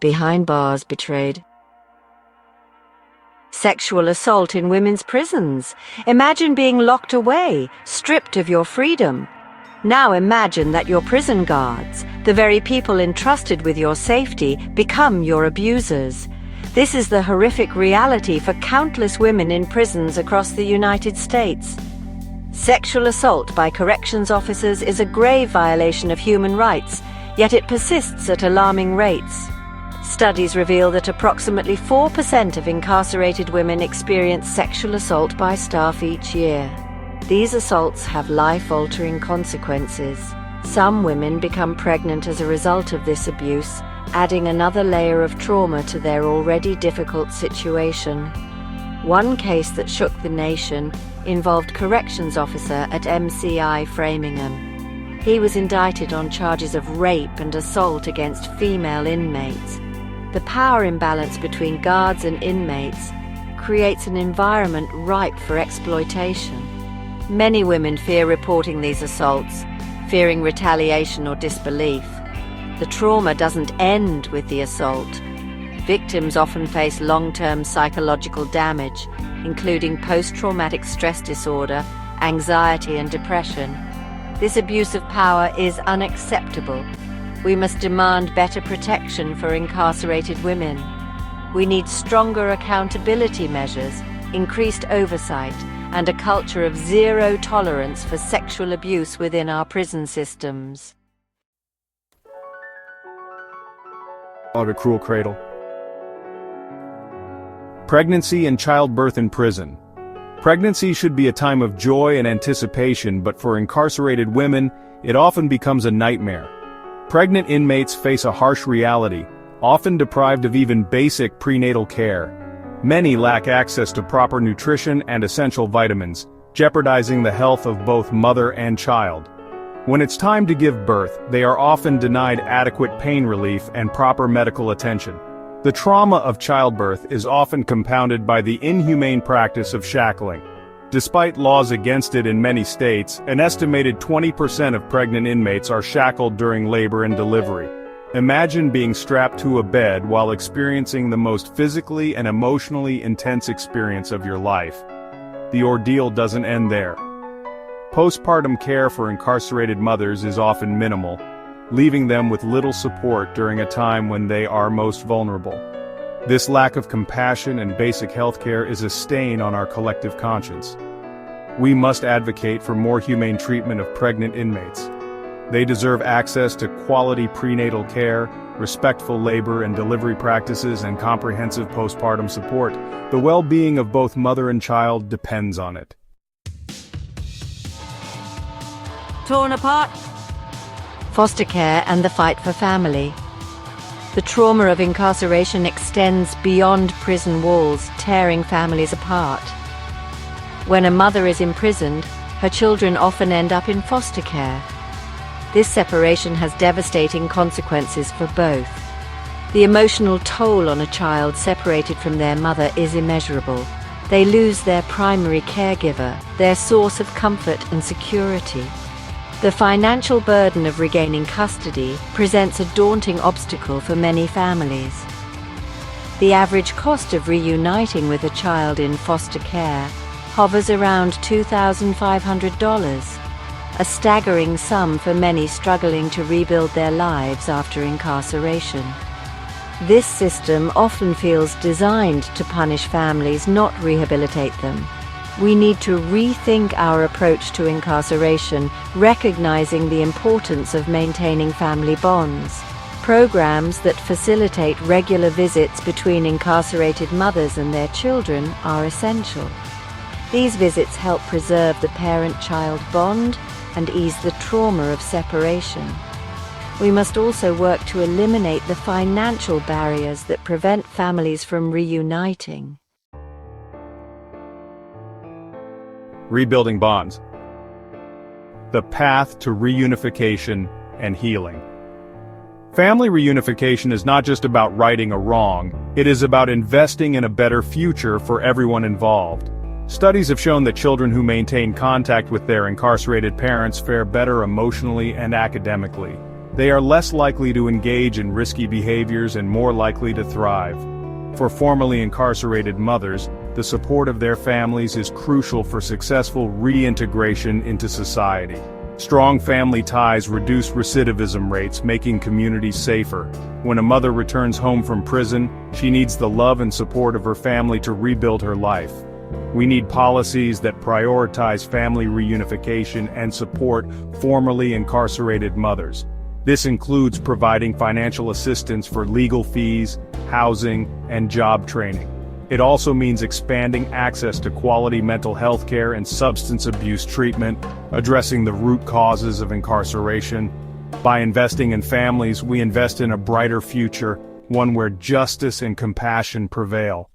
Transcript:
behind bars betrayed. Sexual assault in women's prisons. Imagine being locked away, stripped of your freedom. Now imagine that your prison guards, the very people entrusted with your safety, become your abusers. This is the horrific reality for countless women in prisons across the United States. Sexual assault by corrections officers is a grave violation of human rights, yet it persists at alarming rates. Studies reveal that approximately 4% of incarcerated women experience sexual assault by staff each year. These assaults have life-altering consequences. Some women become pregnant as a result of this abuse, adding another layer of trauma to their already difficult situation. One case that shook the nation involved corrections officer at MCI Framingham. He was indicted on charges of rape and assault against female inmates. The power imbalance between guards and inmates creates an environment ripe for exploitation. Many women fear reporting these assaults, fearing retaliation or disbelief. The trauma doesn't end with the assault. Victims often face long-term psychological damage, including post-traumatic stress disorder, anxiety and depression. This abuse of power is unacceptable. We must demand better protection for incarcerated women. We need stronger accountability measures, increased oversight, and a culture of zero tolerance for sexual abuse within our prison systems. A cruel cradle. Pregnancy and childbirth in prison. Pregnancy should be a time of joy and anticipation, but for incarcerated women, it often becomes a nightmare. Pregnant inmates face a harsh reality, often deprived of even basic prenatal care. Many lack access to proper nutrition and essential vitamins, jeopardizing the health of both mother and child. When it's time to give birth, they are often denied adequate pain relief and proper medical attention. The trauma of childbirth is often compounded by the inhumane practice of shackling. Despite laws against it in many states, an estimated 20% of pregnant inmates are shackled during labor and delivery. Imagine being strapped to a bed while experiencing the most physically and emotionally intense experience of your life. The ordeal doesn't end there. Postpartum care for incarcerated mothers is often minimal, leaving them with little support during a time when they are most vulnerable. This lack of compassion and basic health care is a stain on our collective conscience. We must advocate for more humane treatment of pregnant inmates. They deserve access to quality prenatal care, respectful labor and delivery practices, and comprehensive postpartum support. The well-being of both mother and child depends on it. Torn apart. Foster care and the fight for family. The trauma of incarceration extends beyond prison walls, tearing families apart. When a mother is imprisoned, her children often end up in foster care. This separation has devastating consequences for both. The emotional toll on a child separated from their mother is immeasurable. They lose their primary caregiver, their source of comfort and security. The financial burden of regaining custody presents a daunting obstacle for many families. The average cost of reuniting with a child in foster care hovers around $2,500, a staggering sum for many struggling to rebuild their lives after incarceration. This system often feels designed to punish families, not rehabilitate them. We need to rethink our approach to incarceration, recognizing the importance of maintaining family bonds. Programs that facilitate regular visits between incarcerated mothers and their children are essential. These visits help preserve the parent-child bond and ease the trauma of separation. We must also work to eliminate the financial barriers that prevent families from reuniting. Rebuilding bonds. The path to reunification and healing. Family reunification is not just about righting a wrong, it is about investing in a better future for everyone involved. Studies have shown that children who maintain contact with their incarcerated parents fare better emotionally and academically. They are less likely to engage in risky behaviors and more likely to thrive. For formerly incarcerated mothers, the support of their families is crucial for successful reintegration into society. Strong family ties reduce recidivism rates, making communities safer. When a mother returns home from prison, she needs the love and support of her family to rebuild her life. We need policies that prioritize family reunification and support formerly incarcerated mothers. This includes providing financial assistance for legal fees, housing, and job training. It also means expanding access to quality mental health care and substance abuse treatment, addressing the root causes of incarceration. By investing in families, we invest in a brighter future, one where justice and compassion prevail.